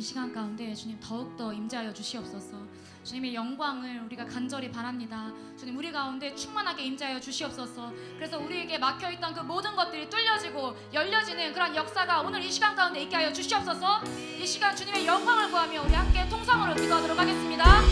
이 시간 가운데 주님 더욱더 임재하여 주시옵소서. 주님의 영광을 우리가 간절히 바랍니다. 주님 우리 가운데 충만하게 임재하여 주시옵소서. 그래서 우리에게 막혀있던 그 모든 것들이 뚫려지고 열려지는 그런 역사가 오늘 이 시간 가운데 있게 하여 주시옵소서. 이 시간 주님의 영광을 구하며 우리 함께 통성으로 기도하도록 하겠습니다.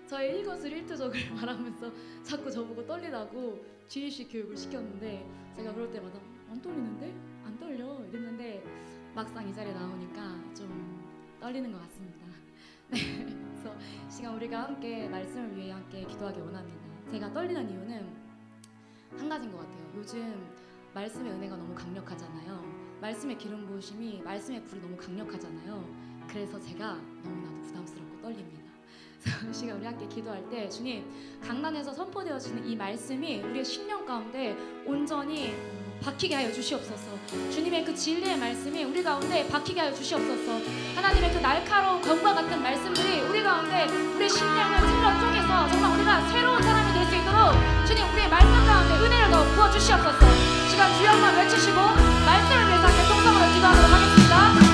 저의 일거수일투족을 말하면서 자꾸 저보고 떨리다고 GEC 교육을 시켰는데 제가 그럴 때마다 안 떨리는데? 안 떨려 이랬는데 막상 이 자리에 나오니까 좀 떨리는 것 같습니다. 네, 그래서 이 시간 우리가 함께 말씀을 위해 함께 기도하기 원합니다. 제가 떨리는 이유는 한 가지인 것 같아요. 요즘 말씀의 은혜가 너무 강력하잖아요. 말씀의 기름 부으심이, 말씀의 불이 너무 강력하잖아요. 그래서 제가 너무나도 부담스럽고 떨립니다. 이 시간 우리 함께 기도할 때 주님, 강단에서 선포되어지는 이 말씀이 우리의 심령 가운데 온전히 박히게 하여 주시옵소서. 주님의 그 진리의 말씀이 우리 가운데 박히게 하여 주시옵소서. 하나님의 그 날카로운 검과 같은 말씀들이 우리 가운데 우리의 심령을 찔러 쪼개서 정말 우리가 새로운 사람이 될 수 있도록 주님 우리의 말씀 가운데 은혜를 더 부어 주시옵소서. 시간 주여만 외치시고 말씀을 위해서 함께 통성으로 기도하도록 하겠습니다.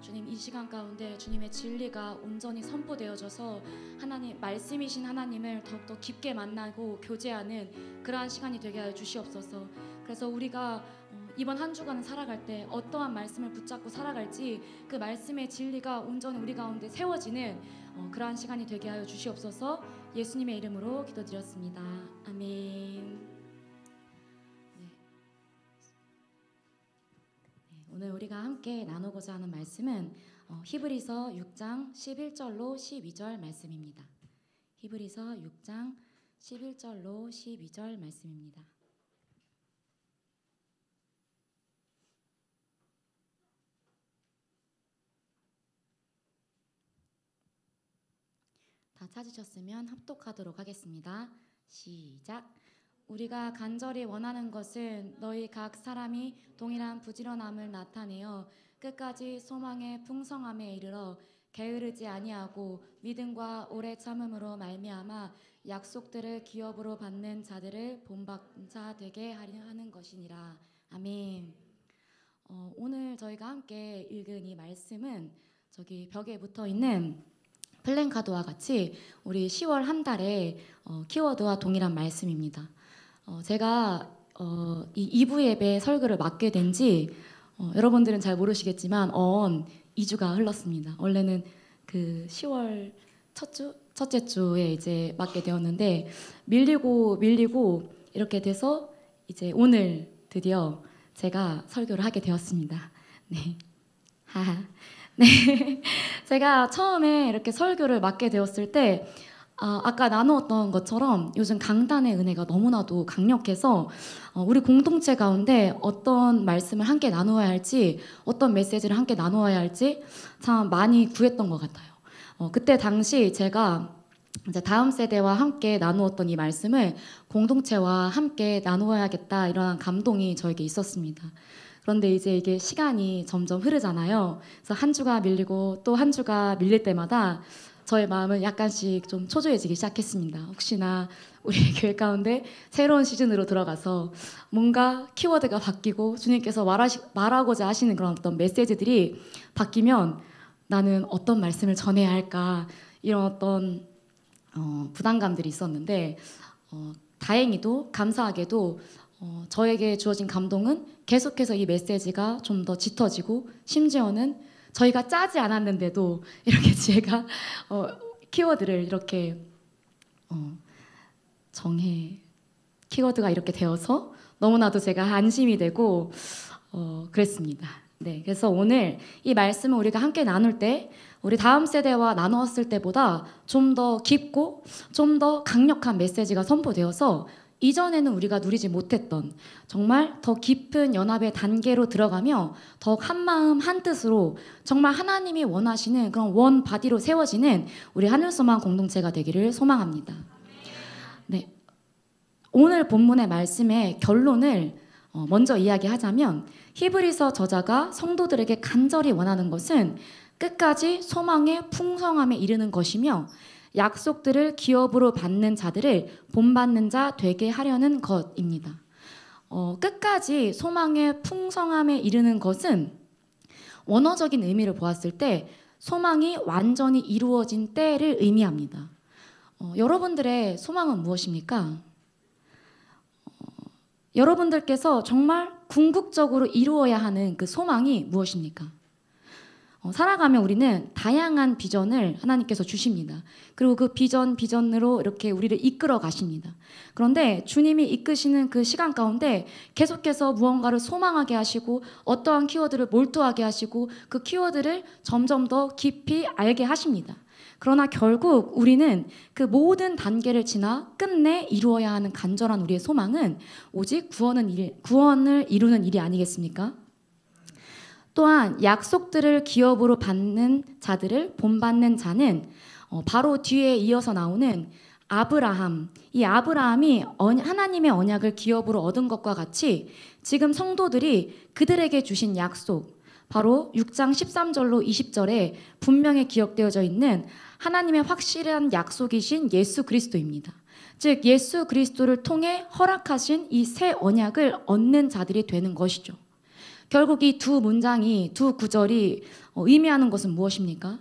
주님, 이 시간 가운데 주님의 진리가 온전히 선포되어져서 하나님, 말씀이신 하나님을 더욱더 깊게 만나고 교제하는 그러한 시간이 되게 하여 주시옵소서. 그래서 우리가 이번 한 주간을 살아갈 때 어떠한 말씀을 붙잡고 살아갈지 그 말씀의 진리가 온전히 우리 가운데 세워지는 그러한 시간이 되게 하여 주시옵소서. 예수님의 이름으로 기도드렸습니다. 아멘. 오늘 우리가 함께 나누고자 하는 말씀은 히브리서 6장 11절로 12절 말씀입니다. 히브리서 6장 11절로 12절 말씀입니다. 다 찾으셨으면 합독하도록 하겠습니다. 시작. 우리가 간절히 원하는 것은 너희 각 사람이 동일한 부지런함을 나타내어 끝까지 소망의 풍성함에 이르러 게으르지 아니하고 믿음과 오래 참음으로 말미암아 약속들을 기업으로 받는 자들을 본받은 자 되게 하려 하는 것이니라. 아멘. 오늘 저희가 함께 읽은 이 말씀은 저기 벽에 붙어 있는 플랜카드와 같이 우리 10월 한 달에 키워드와 동일한 말씀입니다. 제가 이 2부 예배 설교를 맡게 된 지 여러분들은 잘 모르시겠지만 2주가 흘렀습니다. 원래는 그 10월 첫째 주에 이제 맡게 되었는데 밀리고 이렇게 돼서 이제 오늘 드디어 제가 설교를 하게 되었습니다. 네. 하하. 네. 제가 처음에 이렇게 설교를 맡게 되었을 때 아까 나누었던 것처럼 요즘 강단의 은혜가 너무나도 강력해서 우리 공동체 가운데 어떤 말씀을 함께 나누어야 할지, 어떤 메시지를 함께 나누어야 할지 참 많이 구했던 것 같아요. 그때 당시 제가 이제 다음 세대와 함께 나누었던 이 말씀을 공동체와 함께 나누어야겠다, 이런 감동이 저에게 있었습니다. 그런데 이제 이게 시간이 점점 흐르잖아요. 그래서 한 주가 밀리고 또 한 주가 밀릴 때마다 저의 마음은 약간씩 좀 초조해지기 시작했습니다. 혹시나 우리 교회 가운데 새로운 시즌으로 들어가서 뭔가 키워드가 바뀌고 주님께서 말하고자 하시는 그런 어떤 메시지들이 바뀌면 나는 어떤 말씀을 전해야 할까, 이런 어떤 부담감들이 있었는데 다행히도 감사하게도 저에게 주어진 감동은 계속해서 이 메시지가 좀 더 짙어지고, 심지어는 저희가 짜지 않았는데도 이렇게 제가 키워드를 이렇게 키워드가 이렇게 되어서 너무나도 제가 안심이 되고 그랬습니다. 네, 그래서 오늘 이 말씀을 우리가 함께 나눌 때 우리 다음 세대와 나누었을 때보다 좀 더 깊고 좀 더 강력한 메시지가 선포되어서 이전에는 우리가 누리지 못했던 정말 더 깊은 연합의 단계로 들어가며 더욱 한마음 한뜻으로 정말 하나님이 원하시는 그런 원 바디로 세워지는 우리 하늘소망 공동체가 되기를 소망합니다. 네, 오늘 본문의 말씀의 결론을 먼저 이야기하자면, 히브리서 저자가 성도들에게 간절히 원하는 것은 끝까지 소망의 풍성함에 이르는 것이며 약속들을 기업으로 받는 자들을 본받는 자 되게 하려는 것입니다. 끝까지 소망의 풍성함에 이르는 것은 원어적인 의미를 보았을 때 소망이 완전히 이루어진 때를 의미합니다. 여러분들의 소망은 무엇입니까? 여러분들께서 정말 궁극적으로 이루어야 하는 그 소망이 무엇입니까? 살아가면 우리는 다양한 비전을 하나님께서 주십니다. 그리고 그 비전으로 이렇게 우리를 이끌어 가십니다. 그런데 주님이 이끄시는 그 시간 가운데 계속해서 무언가를 소망하게 하시고 어떠한 키워드를 몰두하게 하시고 그 키워드를 점점 더 깊이 알게 하십니다. 그러나 결국 우리는 그 모든 단계를 지나 끝내 이루어야 하는 간절한 우리의 소망은 오직 구원을 이루는 일이 아니겠습니까? 또한 약속들을 기업으로 받는 자들을 본받는 자는 바로 뒤에 이어서 나오는 아브라함, 이 아브라함이 하나님의 언약을 기업으로 얻은 것과 같이 지금 성도들이 그들에게 주신 약속, 바로 6장 13절로 20절에 분명히 기억되어져 있는 하나님의 확실한 약속이신 예수 그리스도입니다. 즉 예수 그리스도를 통해 허락하신 이 새 언약을 얻는 자들이 되는 것이죠. 결국 이 두 문장이, 두 구절이 의미하는 것은 무엇입니까?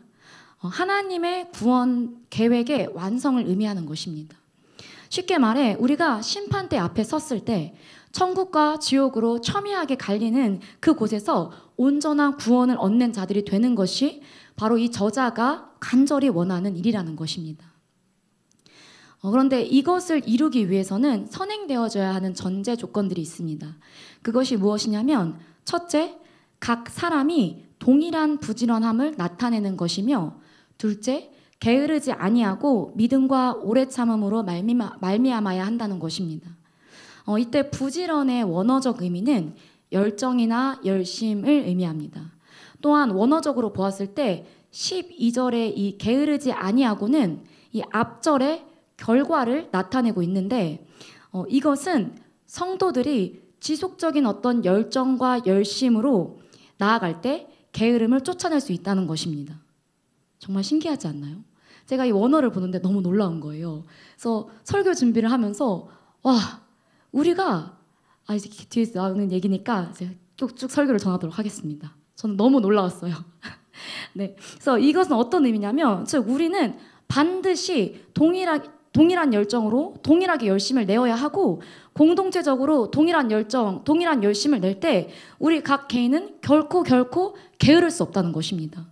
하나님의 구원 계획의 완성을 의미하는 것입니다. 쉽게 말해 우리가 심판대 앞에 섰을 때 천국과 지옥으로 첨예하게 갈리는 그곳에서 온전한 구원을 얻는 자들이 되는 것이 바로 이 저자가 간절히 원하는 일이라는 것입니다. 그런데 이것을 이루기 위해서는 선행되어져야 하는 전제 조건들이 있습니다. 그것이 무엇이냐면, 첫째, 각 사람이 동일한 부지런함을 나타내는 것이며, 둘째, 게으르지 아니하고 믿음과 오래 참음으로 말미암아야 한다는 것입니다. 이때 부지런의 원어적 의미는 열정이나 열심을 의미합니다. 또한 원어적으로 보았을 때 12절의 이 게으르지 아니하고는 이 앞절의 결과를 나타내고 있는데 이것은 성도들이 지속적인 어떤 열정과 열심으로 나아갈 때 게으름을 쫓아낼 수 있다는 것입니다. 정말 신기하지 않나요? 제가 이 원어를 보는데 너무 놀라운 거예요. 그래서 설교 준비를 하면서 와, 우리가 이제 뒤에서 나오는 얘기니까 제가 쭉쭉 설교를 전하도록 하겠습니다. 저는 너무 놀라웠어요. 네, 그래서 이것은 어떤 의미냐면 즉 우리는 반드시 동일한 열정으로 동일하게 열심을 내어야 하고 공동체적으로 동일한 열정, 동일한 열심을 낼 때 우리 각 개인은 결코 게으를 수 없다는 것입니다.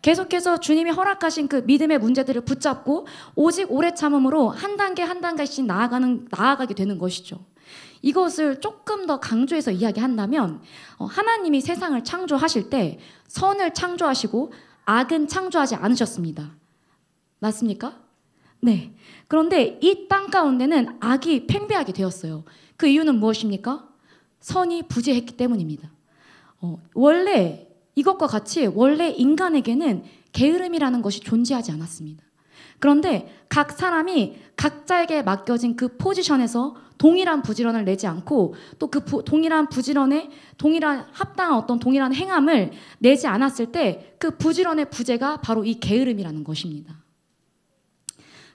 계속해서 주님이 허락하신 그 믿음의 문제들을 붙잡고 오직 오래 참음으로 한 단계 한 단계씩 나아가게 되는 것이죠. 이것을 조금 더 강조해서 이야기한다면 하나님이 세상을 창조하실 때 선을 창조하시고 악은 창조하지 않으셨습니다. 맞습니까? 네. 그런데 이 땅 가운데는 악이 팽배하게 되었어요. 그 이유는 무엇입니까? 선이 부재했기 때문입니다. 원래 이것과 같이 원래 인간에게는 게으름이라는 것이 존재하지 않았습니다. 그런데 각 사람이 각자에게 맡겨진 그 포지션에서 동일한 부지런을 내지 않고 또 그 동일한 부지런에 동일한 합당한 어떤 동일한 행함을 내지 않았을 때 그 부지런의 부재가 바로 이 게으름이라는 것입니다.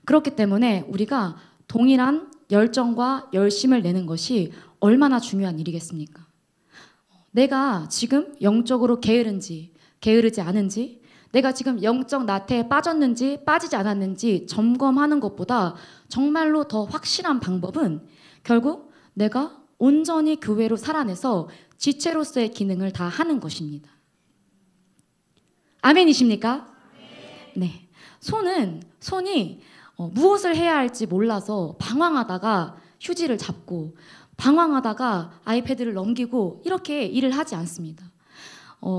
그렇기 때문에 우리가 동일한 열정과 열심을 내는 것이 얼마나 중요한 일이겠습니까? 내가 지금 영적으로 게으르지 않은지, 내가 지금 영적 나태에 빠졌는지 빠지지 않았는지 점검하는 것보다 정말로 더 확실한 방법은 결국 내가 온전히 교회로 살아내서 지체로서의 기능을 다 하는 것입니다. 아멘이십니까? 네. 손이 무엇을 해야 할지 몰라서 방황하다가 휴지를 잡고 방황하다가 아이패드를 넘기고 이렇게 일을 하지 않습니다.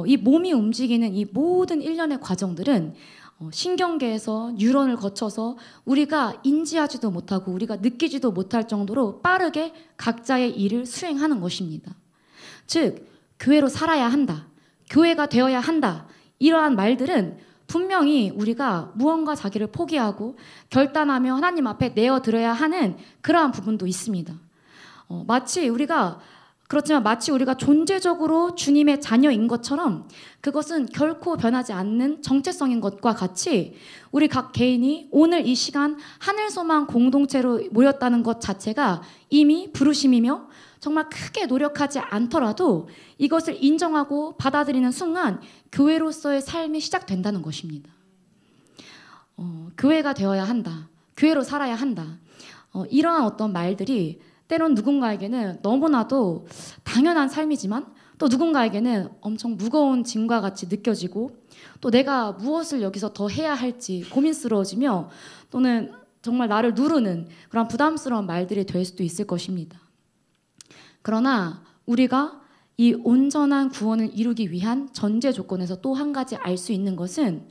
이 몸이 움직이는 이 모든 일련의 과정들은 신경계에서 뉴런을 거쳐서 우리가 인지하지도 못하고 우리가 느끼지도 못할 정도로 빠르게 각자의 일을 수행하는 것입니다. 즉 교회로 살아야 한다, 교회가 되어야 한다, 이러한 말들은 분명히 우리가 무언가 자기를 포기하고 결단하며 하나님 앞에 내어드려야 하는 그러한 부분도 있습니다. 마치 우리가 존재적으로 주님의 자녀인 것처럼 그것은 결코 변하지 않는 정체성인 것과 같이 우리 각 개인이 오늘 이 시간 하늘소망 공동체로 모였다는 것 자체가 이미 부르심이며 정말 크게 노력하지 않더라도 이것을 인정하고 받아들이는 순간 교회로서의 삶이 시작된다는 것입니다. 교회가 되어야 한다, 교회로 살아야 한다, 이러한 어떤 말들이 때론 누군가에게는 너무나도 당연한 삶이지만 또 누군가에게는 엄청 무거운 짐과 같이 느껴지고 또 내가 무엇을 여기서 더 해야 할지 고민스러워지며 또는 정말 나를 누르는 그런 부담스러운 말들이 될 수도 있을 것입니다. 그러나 우리가 이 온전한 구원을 이루기 위한 전제 조건에서 또 한 가지 알 수 있는 것은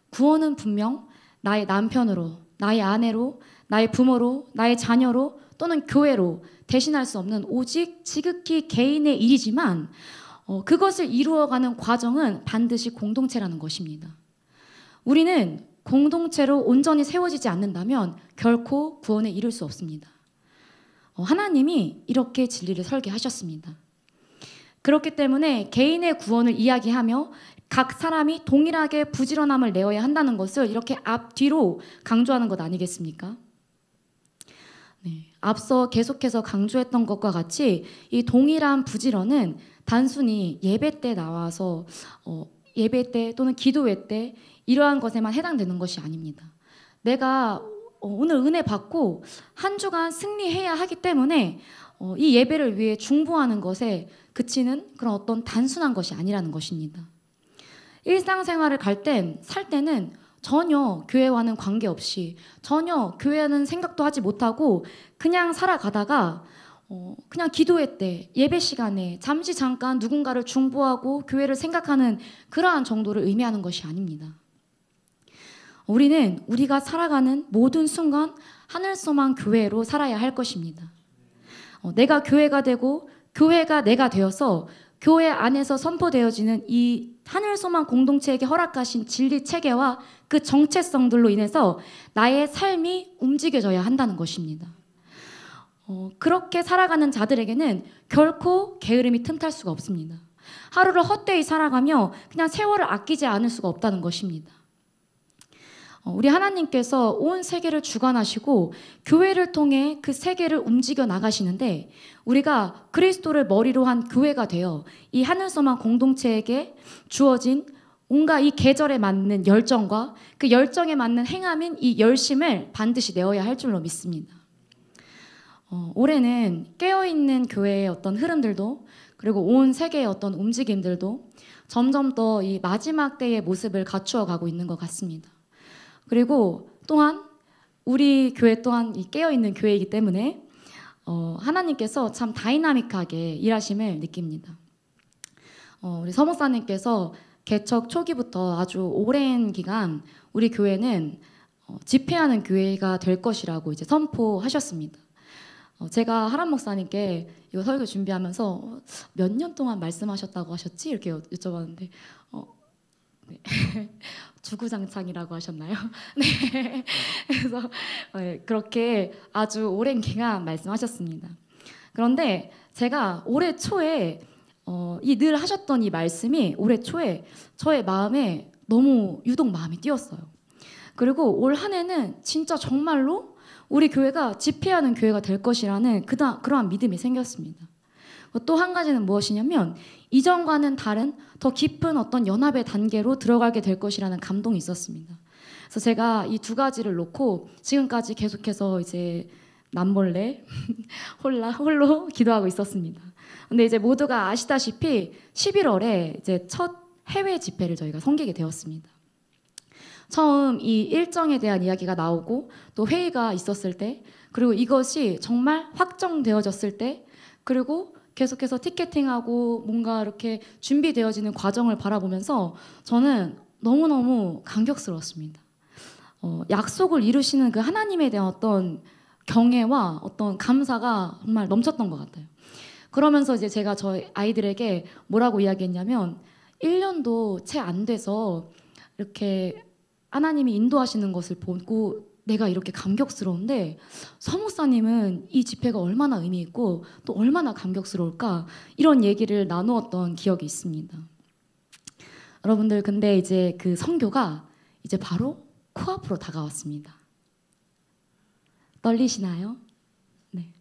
구원은 분명 나의 남편으로, 나의 아내로, 나의 부모로, 나의 자녀로 또는 교회로 대신할 수 없는 오직 지극히 개인의 일이지만 그것을 이루어가는 과정은 반드시 공동체라는 것입니다. 우리는 공동체로 온전히 세워지지 않는다면 결코 구원에 이를 수 없습니다. 하나님이 이렇게 진리를 설계하셨습니다. 그렇기 때문에 개인의 구원을 이야기하며 각 사람이 동일하게 부지런함을 내어야 한다는 것을 이렇게 앞뒤로 강조하는 것 아니겠습니까? 네, 앞서 계속해서 강조했던 것과 같이 이 동일한 부지런은 단순히 예배 때 나와서 예배 때 또는 기도회 때 이러한 것에만 해당되는 것이 아닙니다. 내가 오늘 은혜 받고 한 주간 승리해야 하기 때문에 이 예배를 위해 중보하는 것에 그치는 그런 어떤 단순한 것이 아니라는 것입니다. 일상생활을 살 때는 전혀 교회와는 관계없이 전혀 교회는 생각도 하지 못하고 그냥 살아가다가 그냥 기도회 때 예배 시간에 잠깐 누군가를 중보하고 교회를 생각하는 그러한 정도를 의미하는 것이 아닙니다. 우리는 우리가 살아가는 모든 순간 하늘소망 교회로 살아야 할 것입니다. 내가 교회가 되고 교회가 내가 되어서 교회 안에서 선포되어지는 이 하늘소망 공동체에게 허락하신 진리 체계와 그 정체성들로 인해서 나의 삶이 움직여져야 한다는 것입니다. 그렇게 살아가는 자들에게는 결코 게으름이 틈탈 수가 없습니다. 하루를 헛되이 살아가며 그냥 세월을 아끼지 않을 수가 없다는 것입니다. 우리 하나님께서 온 세계를 주관하시고 교회를 통해 그 세계를 움직여 나가시는데 우리가 그리스도를 머리로 한 교회가 되어 이 하늘소망 공동체에게 주어진 온갖 이 계절에 맞는 열정과 그 열정에 맞는 행함인 이 열심을 반드시 내어야 할 줄로 믿습니다. 올해는 깨어있는 교회의 어떤 흐름들도 그리고 온 세계의 어떤 움직임들도 점점 더 이 마지막 때의 모습을 갖추어 가고 있는 것 같습니다. 그리고 또한 우리 교회 또한 이 깨어있는 교회이기 때문에 하나님께서 참 다이나믹하게 일하심을 느낍니다. 우리 서목사님께서 개척 초기부터 아주 오랜 기간 우리 교회는 집회하는 교회가 될 것이라고 이제 선포하셨습니다. 제가 하람 목사님께 이거 설교 준비하면서 몇 년 동안 말씀하셨다고 하셨지? 이렇게 여쭤봤는데 네. 주구장창이라고 하셨나요? 네. 그래서 그렇게 아주 오랜 기간 말씀하셨습니다. 그런데 제가 올해 초에 이 늘 하셨던 이 말씀이 올해 초에 저의 마음에 너무 유독 마음이 띄었어요. 그리고 올 한 해는 진짜 정말로 우리 교회가 집회하는 교회가 될 것이라는 그러한 믿음이 생겼습니다. 또 한 가지는 무엇이냐면 이전과는 다른 더 깊은 어떤 연합의 단계로 들어가게 될 것이라는 감동이 있었습니다. 그래서 제가 이 두 가지를 놓고 지금까지 계속해서 이제 남몰래 홀로 기도하고 있었습니다. 근데 이제 모두가 아시다시피 11월에 이제 첫 해외 집회를 저희가 섬기게 되었습니다. 처음 이 일정에 대한 이야기가 나오고 또 회의가 있었을 때 그리고 이것이 정말 확정되어졌을 때 그리고 계속해서 티켓팅하고 뭔가 이렇게 준비되어지는 과정을 바라보면서 저는 너무너무 감격스러웠습니다. 약속을 이루시는 그 하나님에 대한 어떤 경애와 어떤 감사가 정말 넘쳤던 것 같아요. 그러면서 이제 제가 저희 아이들에게 뭐라고 이야기했냐면 1년도 채 안 돼서 이렇게 하나님이 인도하시는 것을 보고 내가 이렇게 감격스러운데 서목사님은 이 집회가 얼마나 의미 있고 또 얼마나 감격스러울까 이런 얘기를 나누었던 기억이 있습니다. 여러분들 근데 이제 그 선교가 이제 바로 코앞으로 다가왔습니다. 떨리시나요? 네,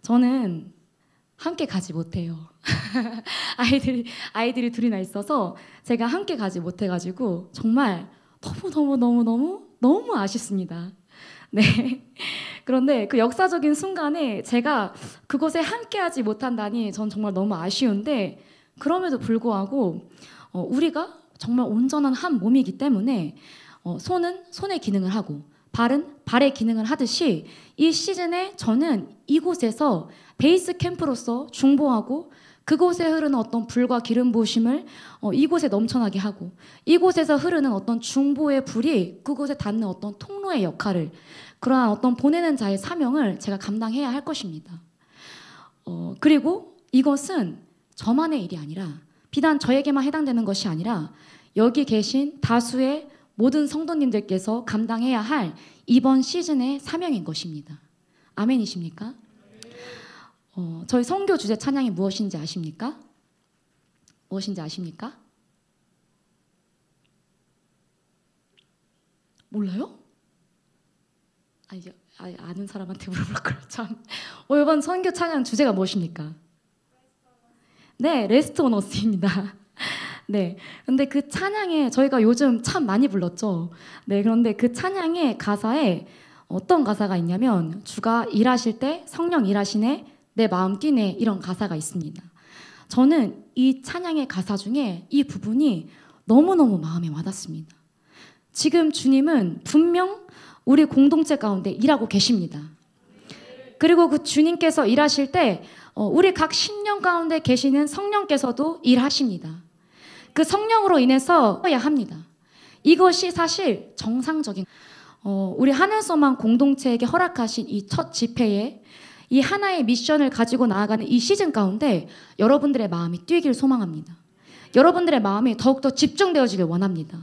저는 함께 가지 못해요. 아이들이 둘이나 있어서 제가 함께 가지 못해가지고 정말 너무 아쉽습니다. 네. 그런데 그 역사적인 순간에 제가 그곳에 함께하지 못한다니 전 정말 너무 아쉬운데 그럼에도 불구하고 우리가 정말 온전한 한 몸이기 때문에 손은 손의 기능을 하고 발은 발의 기능을 하듯이 이 시즌에 저는 이곳에서 베이스 캠프로서 중보하고 그곳에 흐르는 어떤 불과 기름 부으심을 이곳에 넘쳐나게 하고 이곳에서 흐르는 어떤 중보의 불이 그곳에 닿는 어떤 통로의 역할을 그러한 어떤 보내는 자의 사명을 제가 감당해야 할 것입니다. 그리고 이것은 저만의 일이 아니라 비단 저에게만 해당되는 것이 아니라 여기 계신 다수의 모든 성도님들께서 감당해야 할 이번 시즌의 사명인 것입니다. 아멘이십니까? 저희 선교 주제 찬양이 무엇인지 아십니까? 무엇인지 아십니까? 몰라요? 아는 사람한테 물어볼 걸 참. 이번 선교 찬양 주제가 무엇입니까? 네, 레스트 온 어스입니다. 네, 근데 그 찬양에 저희가 요즘 참 많이 불렀죠. 네, 그런데 그 찬양의 가사에 어떤 가사가 있냐면 주가 일하실 때 성령 일하시네 내 마음 뛰네 이런 가사가 있습니다. 저는 이 찬양의 가사 중에 이 부분이 너무너무 마음에 와닿습니다. 지금 주님은 분명 우리 공동체 가운데 일하고 계십니다. 그리고 그 주님께서 일하실 때 우리 각 심령 가운데 계시는 성령께서도 일하십니다. 그 성령으로 인해서 해야 합니다. 이것이 사실 정상적인 우리 하늘소망 공동체에게 허락하신 이 첫 집회에 이 하나의 미션을 가지고 나아가는 이 시즌 가운데 여러분들의 마음이 뛰길 소망합니다. 여러분들의 마음이 더욱더 집중되어지길 원합니다.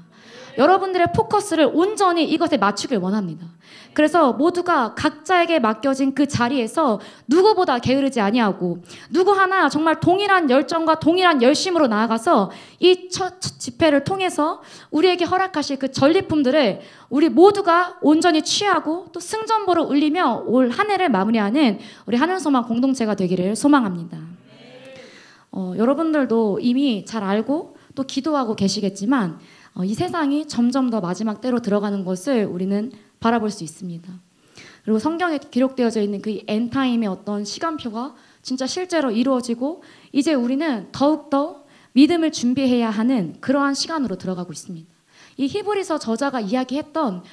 여러분들의 포커스를 온전히 이것에 맞추길 원합니다. 그래서 모두가 각자에게 맡겨진 그 자리에서 누구보다 게으르지 아니하고 누구 하나 정말 동일한 열정과 동일한 열심으로 나아가서 이 첫 집회를 통해서 우리에게 허락하실 그 전리품들을 우리 모두가 온전히 취하고 또 승전보를 울리며 올 한 해를 마무리하는 우리 하늘소망 공동체가 되기를 소망합니다. 여러분들도 이미 잘 알고 또 기도하고 계시겠지만 이 세상이 점점 더 마지막 때로 들어가는 것을 우리는 바라볼 수 있습니다. 그리고 성경에 기록되어져 있는 그 엔타임의 어떤 시간표가 진짜 실제로 이루어지고 이제 우리는 더욱더 믿음을 준비해야 하는 그러한 시간으로 들어가고 있습니다. 이 히브리서 저자가 이야기했던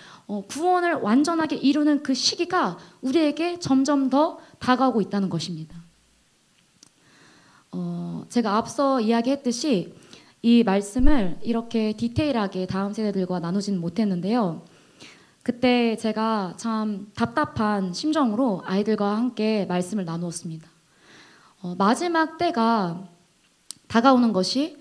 구원을 완전하게 이루는 그 시기가 우리에게 점점 더 다가오고 있다는 것입니다. 제가 앞서 이야기했듯이 이 말씀을 이렇게 디테일하게 다음 세대들과 나누지는 못했는데요. 그때 제가 참 답답한 심정으로 아이들과 함께 말씀을 나누었습니다. 마지막 때가 다가오는 것이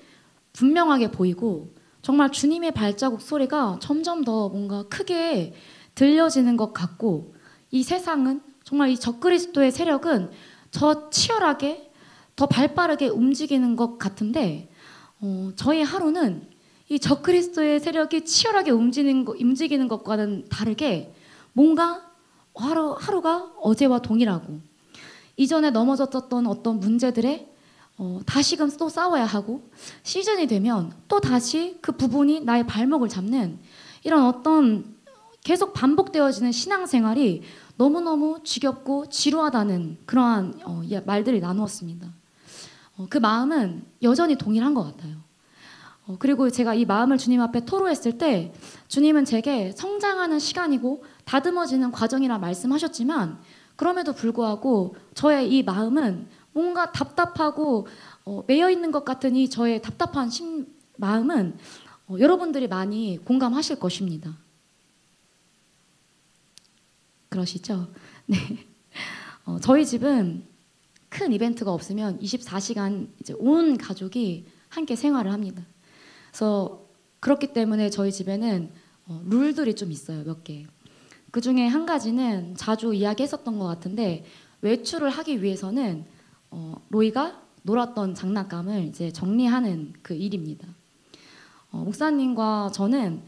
분명하게 보이고 정말 주님의 발자국 소리가 점점 더 뭔가 크게 들려지는 것 같고 이 세상은 정말 이 적그리스도의 세력은 더 치열하게 더 발빠르게 움직이는 것 같은데 저희 하루는 이 적그리스도의 세력이 치열하게 움직이는 것과는 다르게 뭔가 하루가 어제와 동일하고 이전에 넘어졌던 어떤 문제들에 다시금 또 싸워야 하고 시즌이 되면 또 다시 그 부분이 나의 발목을 잡는 이런 어떤 계속 반복되어지는 신앙생활이 너무너무 지겹고 지루하다는 그러한 말들을 나누었습니다. 그 마음은 여전히 동일한 것 같아요. 그리고 제가 이 마음을 주님 앞에 토로했을 때 주님은 제게 성장하는 시간이고 다듬어지는 과정이라 말씀하셨지만 그럼에도 불구하고 저의 이 마음은 뭔가 답답하고 매여 있는 것 같은 이 저의 답답한 마음은 여러분들이 많이 공감하실 것입니다. 그러시죠? 네. 저희 집은 큰 이벤트가 없으면 24시간 이제 온 가족이 함께 생활을 합니다. 그래서 그렇기 때문에 저희 집에는 룰들이 좀 있어요, 몇 개. 그 중에 한 가지는 자주 이야기했었던 것 같은데 외출을 하기 위해서는 로이가 놀았던 장난감을 이제 정리하는 그 일입니다. 목사님과 저는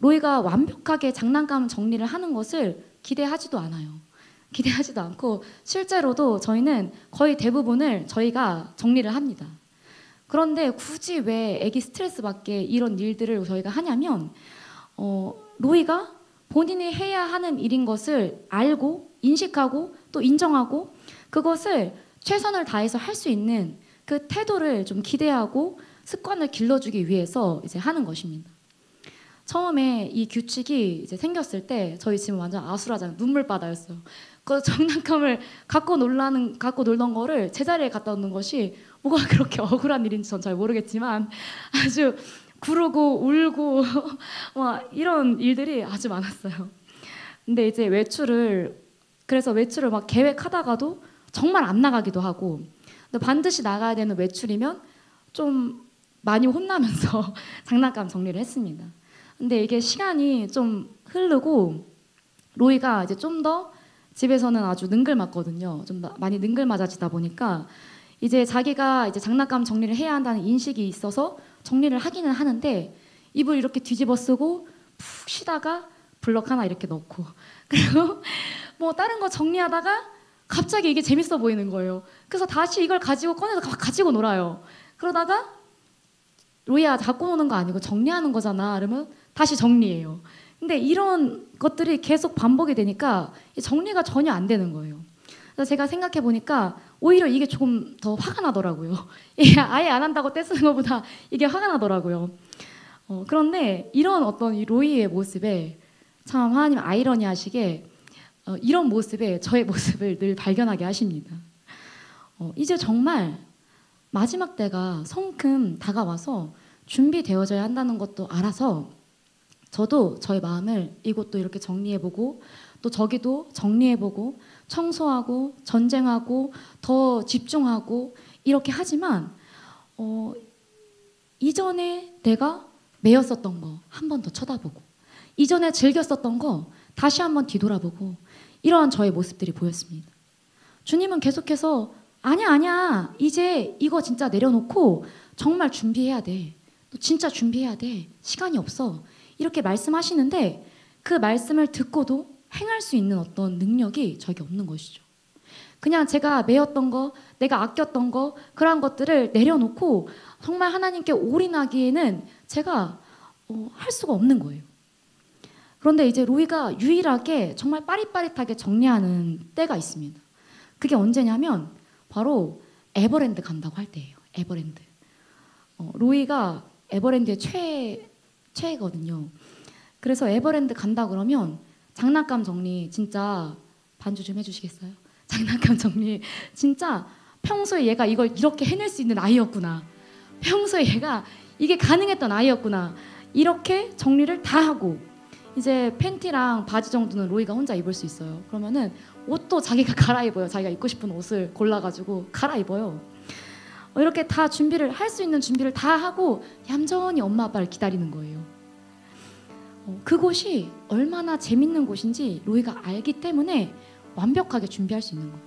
로이가 완벽하게 장난감 정리를 하는 것을 기대하지도 않아요. 기대하지도 않고 실제로도 저희는 거의 대부분을 저희가 정리를 합니다. 그런데 굳이 왜 애기 스트레스 받게 이런 일들을 저희가 하냐면 로이가 본인이 해야 하는 일인 것을 알고 인식하고 또 인정하고 그것을 최선을 다해서 할 수 있는 그 태도를 좀 기대하고 습관을 길러주기 위해서 이제 하는 것입니다. 처음에 이 규칙이 이제 생겼을 때 저희 집은 완전 아수라장 눈물바다였어요. 그 장난감을 갖고 놀던 거를 제자리에 갖다 놓는 것이 뭐가 그렇게 억울한 일인지 전 잘 모르겠지만 아주 구르고 울고 막 이런 일들이 아주 많았어요. 근데 이제 그래서 외출을 막 계획하다가도 정말 안 나가기도 하고 근데 반드시 나가야 되는 외출이면 좀 많이 혼나면서 장난감 정리를 했습니다. 근데 이게 시간이 좀 흐르고 로이가 이제 좀 더 집에서는 아주 능글맞거든요. 좀 많이 능글맞아지다 보니까 이제 자기가 이제 장난감 정리를 해야 한다는 인식이 있어서 정리를 하기는 하는데 입을 이렇게 뒤집어 쓰고 푹 쉬다가 블럭 하나 이렇게 넣고 그리고 뭐 다른 거 정리하다가 갑자기 이게 재밌어 보이는 거예요. 그래서 다시 이걸 가지고 꺼내서 가지고 놀아요. 그러다가 로이야 갖고 노는 거 아니고 정리하는 거잖아. 그러면 다시 정리해요. 근데 이런 것들이 계속 반복이 되니까 정리가 전혀 안 되는 거예요. 그래서 제가 생각해 보니까 오히려 이게 조금 더 화가 나더라고요. 아예 안 한다고 떼쓰는 것보다 이게 화가 나더라고요. 그런데 이런 어떤 이 로이의 모습에 참 하나님 아이러니하시게 이런 모습에 저의 모습을 늘 발견하게 하십니다. 이제 정말 마지막 때가 성큼 다가와서 준비되어져야 한다는 것도 알아서 저도 저의 마음을 이곳도 이렇게 정리해보고 또 저기도 정리해보고 청소하고 전쟁하고 더 집중하고 이렇게 하지만 이전에 내가 매였었던 거 한 번 더 쳐다보고 이전에 즐겼었던 거 다시 한번 뒤돌아보고 이러한 저의 모습들이 보였습니다. 주님은 계속해서 아니야 이제 이거 진짜 내려놓고 정말 준비해야 돼. 너 진짜 준비해야 돼. 시간이 없어. 이렇게 말씀하시는데 그 말씀을 듣고도 행할 수 있는 어떤 능력이 저에게 없는 것이죠. 그냥 제가 매였던 거, 내가 아꼈던 거 그런 것들을 내려놓고 정말 하나님께 올인하기에는 제가 할 수가 없는 거예요. 그런데 이제 로이가 유일하게 정말 빠릿빠릿하게 정리하는 때가 있습니다. 그게 언제냐면 바로 에버랜드 간다고 할 때예요. 에버랜드. 로이가 에버랜드의 최애거든요. 그래서 에버랜드 간다 그러면 장난감 정리 진짜 반주 좀 해주시겠어요? 장난감 정리 진짜 평소에 얘가 이걸 이렇게 해낼 수 있는 아이였구나. 평소에 얘가 이게 가능했던 아이였구나. 이렇게 정리를 다 하고 이제 팬티랑 바지 정도는 로이가 혼자 입을 수 있어요. 그러면은 옷도 자기가 갈아입어요. 자기가 입고 싶은 옷을 골라가지고 갈아입어요. 이렇게 다 준비를 할 수 있는 준비를 다 하고 얌전히 엄마 아빠를 기다리는 거예요. 그곳이 얼마나 재밌는 곳인지 로이가 알기 때문에 완벽하게 준비할 수 있는 거예요.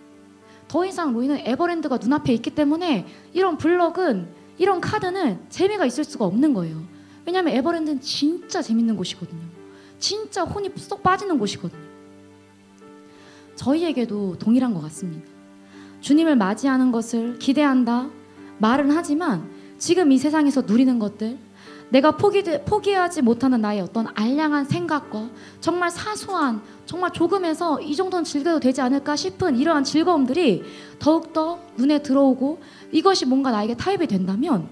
더 이상 로이는 에버랜드가 눈앞에 있기 때문에 이런 블럭은 이런 카드는 재미가 있을 수가 없는 거예요. 왜냐하면 에버랜드는 진짜 재밌는 곳이거든요. 진짜 혼이 쏙 빠지는 곳이거든요. 저희에게도 동일한 것 같습니다. 주님을 맞이하는 것을 기대한다 말은 하지만 지금 이 세상에서 누리는 것들 내가 포기하지 못하는 나의 어떤 알량한 생각과 정말 사소한 정말 조금에서 이 정도는 즐겨도 되지 않을까 싶은 이러한 즐거움들이 더욱더 눈에 들어오고 이것이 뭔가 나에게 타협이 된다면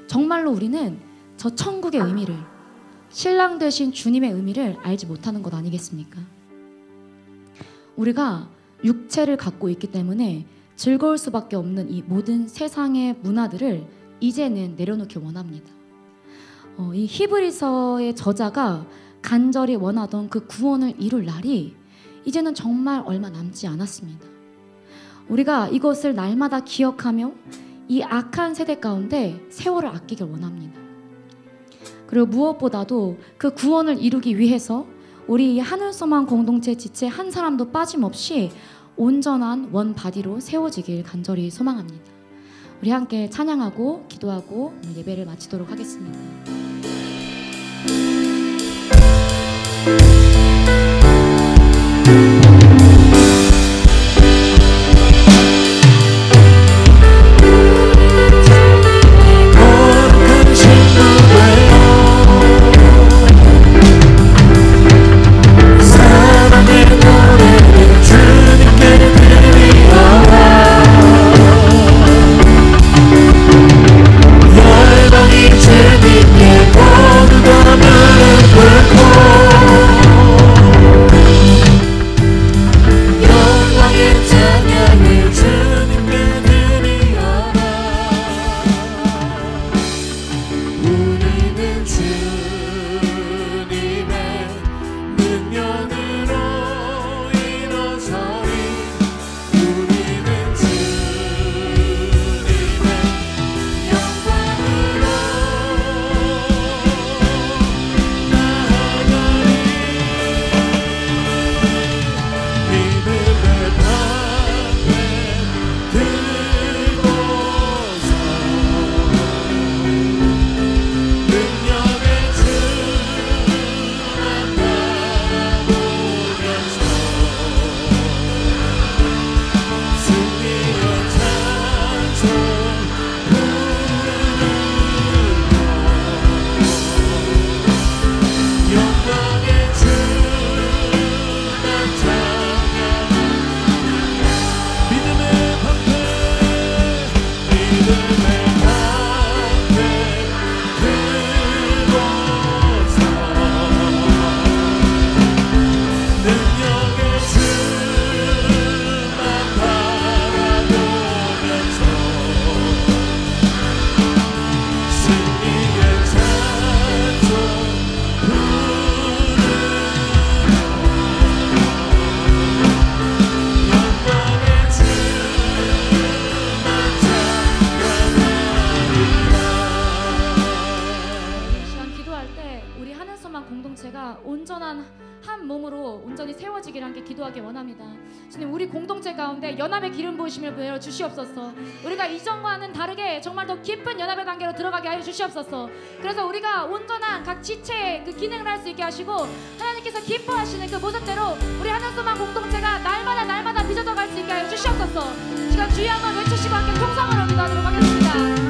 정말로 우리는 저 천국의 의미를 신랑 되신 주님의 의미를 알지 못하는 것 아니겠습니까? 우리가 육체를 갖고 있기 때문에 즐거울 수밖에 없는 이 모든 세상의 문화들을 이제는 내려놓기 원합니다. 이 히브리서의 저자가 간절히 원하던 그 구원을 이룰 날이 이제는 정말 얼마 남지 않았습니다. 우리가 이것을 날마다 기억하며 이 악한 세대 가운데 세월을 아끼길 원합니다. 그리고 무엇보다도 그 구원을 이루기 위해서 우리 하늘소망 공동체 지체 한 사람도 빠짐없이 온전한 원 바디로 세워지길 간절히 소망합니다. 우리 함께 찬양하고 기도하고 오늘 예배를 마치도록 하겠습니다. 열방이 재밌게 모두 다 무릎 꿇고 공동체가 온전한 한 몸으로 온전히 세워지기를 함께 기도하기 원합니다. 주님, 우리 공동체 가운데 연합의 기름 부으심을 부여 주시옵소서. 우리가 이전과는 다르게 정말 더 깊은 연합의 단계로 들어가게 하여 주시옵소서. 그래서 우리가 온전한 각 지체의 그 기능을 할 수 있게 하시고 하나님께서 기뻐하시는 그 모습대로 우리 하늘소망 공동체가 날마다 빚어져 갈 수 있게 하여 주시옵소서. 시간 주여 한번 외치시고 함께 통성으로 기도하도록 하겠습니다.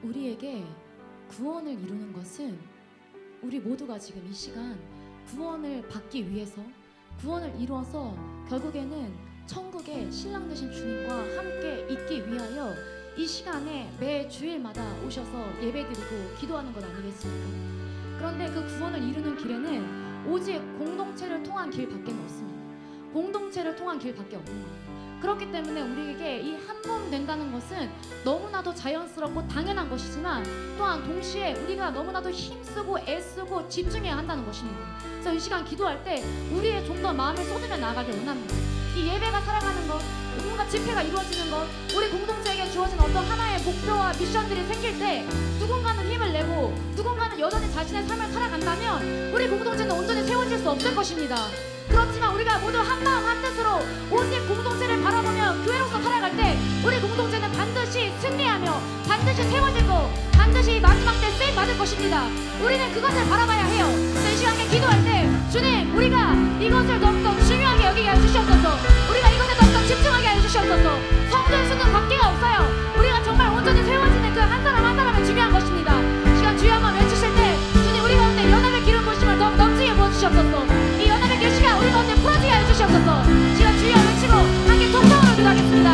우리에게 구원을 이루는 것은 우리 모두가 지금 이 시간 구원을 받기 위해서 구원을 이루어서 결국에는 천국의 신랑 되신 주님과 함께 있기 위하여 이 시간에 매 주일마다 오셔서 예배드리고 기도하는 것 아니겠습니까? 그런데 그 구원을 이루는 길에는 오직 공동체를 통한 길밖에 없습니다. 공동체를 통한 길밖에 없는 거예요. 그렇기 때문에 우리에게 이 한 몸 된다는 것은 너무나도 자연스럽고 당연한 것이지만 또한 동시에 우리가 너무나도 힘쓰고 애쓰고 집중해야 한다는 것입니다. 그래서 이 시간 기도할 때 우리의 좀 더 마음을 쏟으며 나아가길 원합니다. 이 예배가 살아가는 것, 뭔가 집회가 이루어지는 것, 우리 공동체에게 주어진 어떤 하나의 목표와 미션들이 생길 때 누군가는 힘을 내고 누군가는 여전히 자신의 삶을 살아간다면 우리 공동체는 온전히 세워질 수 없을 것입니다. 그렇지만 우리가 모두 한 마음 한 뜻으로 오직 공동체를 바라보며 교회로서 살아갈 때 우리 공동체는 반드시 승리하며 반드시 세워지고 반드시 마지막 때 쓰임 받을 것입니다. 우리는 그것을 바라봐야 해요. 이 시간에 기도할 때 주님, 우리가 이것을 더욱더 중요하게 여기게 해주시옵소서. 우리가 이것에 더욱더 집중하게 해주시옵소서. 성도의 수는 관계가 없어요. 우리가 정말 온전히 세워지는 그 한 사람 한 사람이 중요한 것입니다. 시간 주여 한번 외치실 때 주님, 우리 가운데 연합의 기름 부으심을 더욱 넘치게 부어주시옵소서. 이 연합의 결실가 우리 가운데 풀어지게 해주시옵소서. 시간 주여 외치고 함께 통성으로 기도하겠습니다.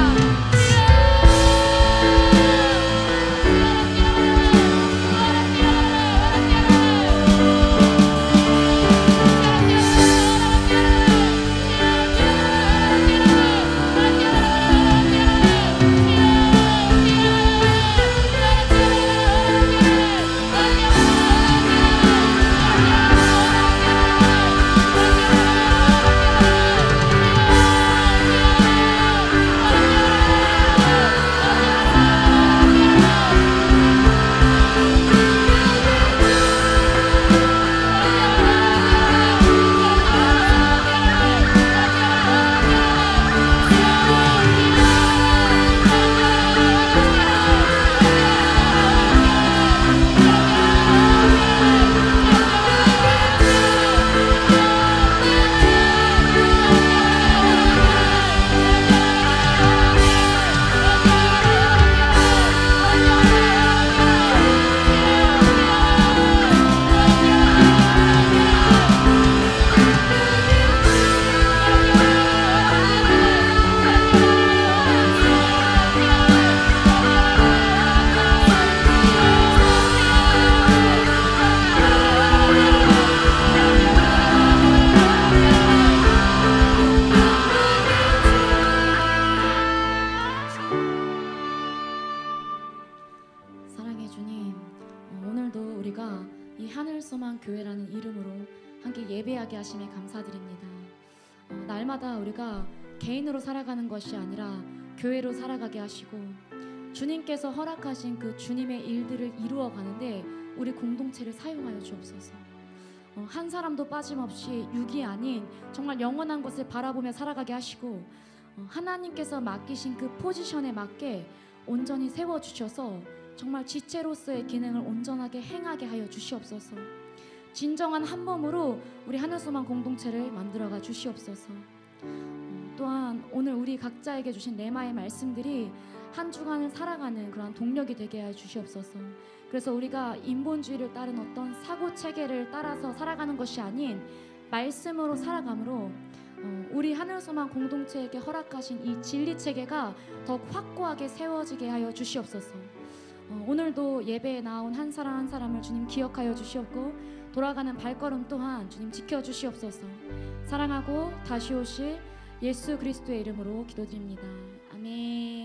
교회라는 이름으로 함께 예배하게 하심에 감사드립니다. 날마다 우리가 개인으로 살아가는 것이 아니라 교회로 살아가게 하시고 주님께서 허락하신 그 주님의 일들을 이루어 가는데 우리 공동체를 사용하여 주옵소서. 한 사람도 빠짐없이 육이 아닌 정말 영원한 것을 바라보며 살아가게 하시고 하나님께서 맡기신 그 포지션에 맞게 온전히 세워주셔서 정말 지체로서의 기능을 온전하게 행하게 하여 주시옵소서. 진정한 한 몸으로 우리 하늘소망 공동체를 만들어가 주시옵소서. 또한 오늘 우리 각자에게 주신 레마의 말씀들이 한 주간을 살아가는 그런 동력이 되게 하여 주시옵소서. 그래서 우리가 인본주의를 따른 어떤 사고 체계를 따라서 살아가는 것이 아닌 말씀으로 살아감으로 우리 하늘소망 공동체에게 허락하신 이 진리 체계가 더욱 확고하게 세워지게 하여 주시옵소서. 오늘도 예배에 나온 한 사람 한 사람을 주님 기억하여 주시옵고 돌아가는 발걸음 또한 주님 지켜주시옵소서. 사랑하고 다시 오실 예수 그리스도의 이름으로 기도드립니다. 아멘.